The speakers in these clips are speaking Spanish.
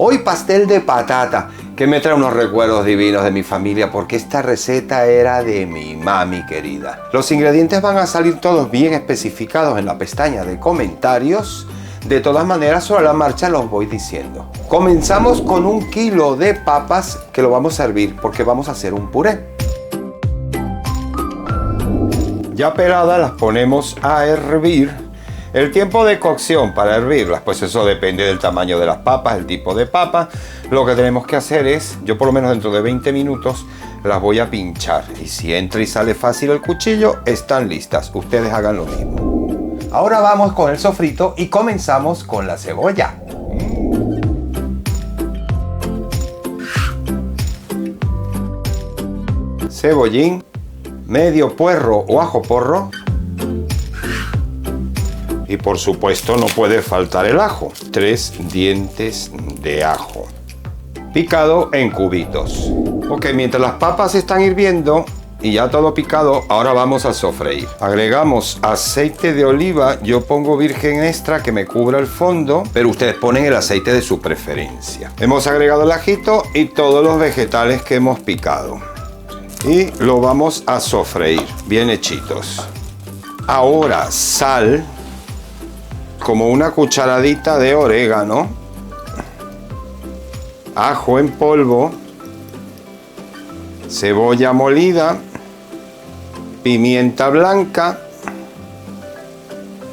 Hoy pastel de patata, que me trae unos recuerdos divinos de mi familia porque esta receta era de mi mami querida. Los ingredientes van a salir todos bien especificados en la pestaña de comentarios. De todas maneras, sobre la marcha los voy diciendo. Comenzamos con 1 kilo de papas que lo vamos a hervir porque vamos a hacer un puré. Ya peladas las ponemos a hervir. El tiempo de cocción para hervirlas, pues eso depende del tamaño de las papas, el tipo de papa. Lo que tenemos que hacer es, yo por lo menos dentro de 20 minutos las voy a pinchar. Y si entra y sale fácil el cuchillo, están listas. Ustedes hagan lo mismo. Ahora vamos con el sofrito y comenzamos con la cebolla. Cebollín, medio puerro o ajo porro. Y por supuesto no puede faltar el ajo. 3 dientes de ajo. Picado en cubitos. Ok, mientras las papas están hirviendo y ya todo picado, ahora vamos a sofreír. Agregamos aceite de oliva. Yo pongo virgen extra que me cubra el fondo, pero ustedes ponen el aceite de su preferencia. Hemos agregado el ajito y todos los vegetales que hemos picado. Y lo vamos a sofreír bien hechitos. Ahora sal. Como una cucharadita de orégano, ajo en polvo, cebolla molida, pimienta blanca,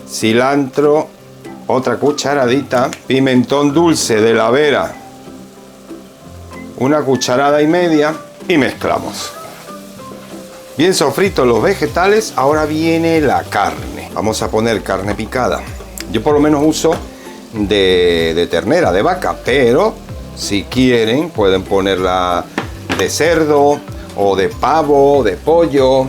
cilantro, otra cucharadita, pimentón dulce de la Vera, 1,5 cucharadas y mezclamos. Bien sofritos los vegetales, ahora viene la carne. Vamos a poner carne picada. Yo por lo menos uso de ternera, de vaca, pero si quieren pueden ponerla de cerdo o de pavo, de pollo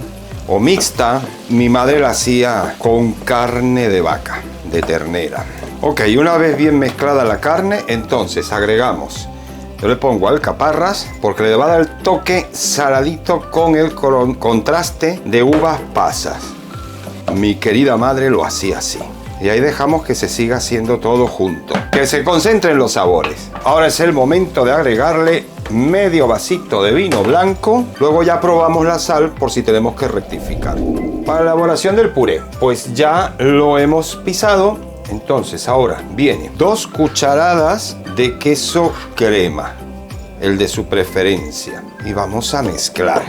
o mixta. Mi madre la hacía con carne de vaca, de ternera. Ok, una vez bien mezclada la carne, entonces agregamos, yo le pongo alcaparras porque le va a dar el toque saladito con el contraste de uvas pasas. Mi querida madre lo hacía así. Y ahí dejamos que se siga haciendo todo junto. Que se concentren los sabores. Ahora es el momento de agregarle medio vasito de vino blanco. Luego ya probamos la sal por si tenemos que rectificar. Para la elaboración del puré, pues ya lo hemos pisado. Entonces ahora viene 2 cucharadas de queso crema. El de su preferencia. Y vamos a mezclar.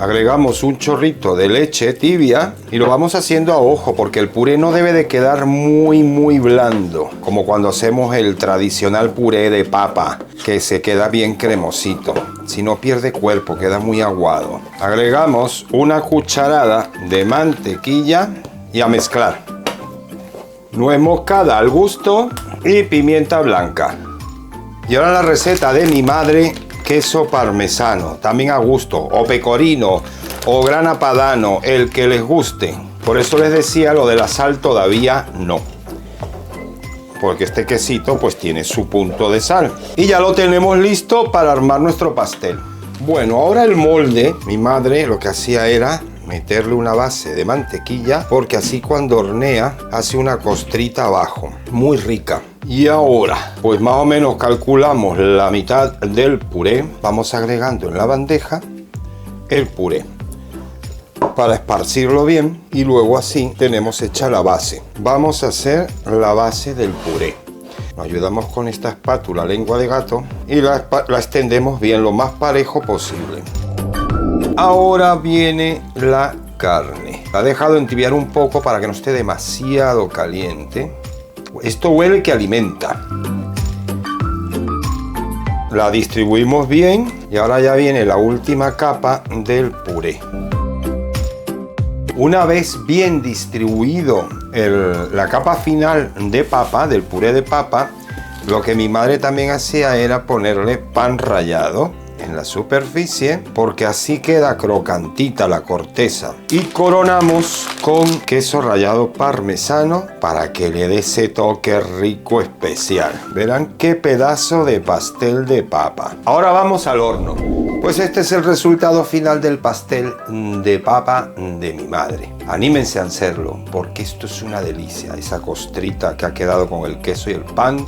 Agregamos un chorrito de leche tibia y lo vamos haciendo a ojo porque el puré no debe de quedar muy blando, como cuando hacemos el tradicional puré de papa, que se queda bien cremosito. Si no pierde cuerpo, queda muy aguado. Agregamos 1 cucharada de mantequilla y a mezclar. Nuez moscada al gusto y pimienta blanca. Y ahora la receta de mi madre. Queso parmesano, también a gusto, o pecorino, o grana padano, el que les guste. Por eso les decía lo de la sal todavía no. Porque este quesito pues tiene su punto de sal. Y ya lo tenemos listo para armar nuestro pastel. Bueno, ahora el molde, mi madre lo que hacía era meterle una base de mantequilla, porque así cuando hornea hace una costrita abajo, muy rica. Y ahora, pues más o menos calculamos la mitad del puré. Vamos agregando en la bandeja el puré para esparcirlo bien y luego así tenemos hecha la base. Vamos a hacer la base del puré. Nos ayudamos con esta espátula lengua de gato y la extendemos bien lo más parejo posible. Ahora viene la carne. La he dejado entibiar un poco para que no esté demasiado caliente. Esto huele que alimenta. La distribuimos bien y ahora ya viene la última capa del puré. Una vez bien distribuido la capa final de papa, del puré de papa, lo que mi madre también hacía era ponerle pan rallado en la superficie, porque así queda crocantita la corteza. Y coronamos con queso rallado parmesano para que le dé ese toque rico especial. Verán qué pedazo de pastel de papa. Ahora vamos al horno. Pues este es el resultado final del pastel de papa de mi madre. Anímense a hacerlo, porque esto es una delicia. Esa costrita que ha quedado con el queso y el pan,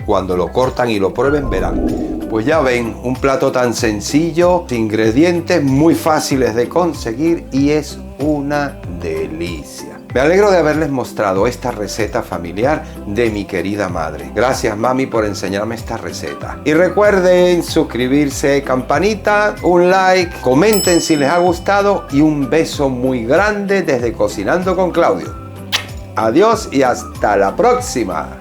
Cuando lo cortan y lo prueben verán. Pues ya ven, un plato tan sencillo, ingredientes muy fáciles de conseguir y es una delicia. Me alegro de haberles mostrado esta receta familiar de mi querida madre. Gracias, mami, por enseñarme esta receta. Y recuerden suscribirse, campanita, un like, comenten si les ha gustado y un beso muy grande desde Cocinando con Claudio. Adiós y hasta la próxima.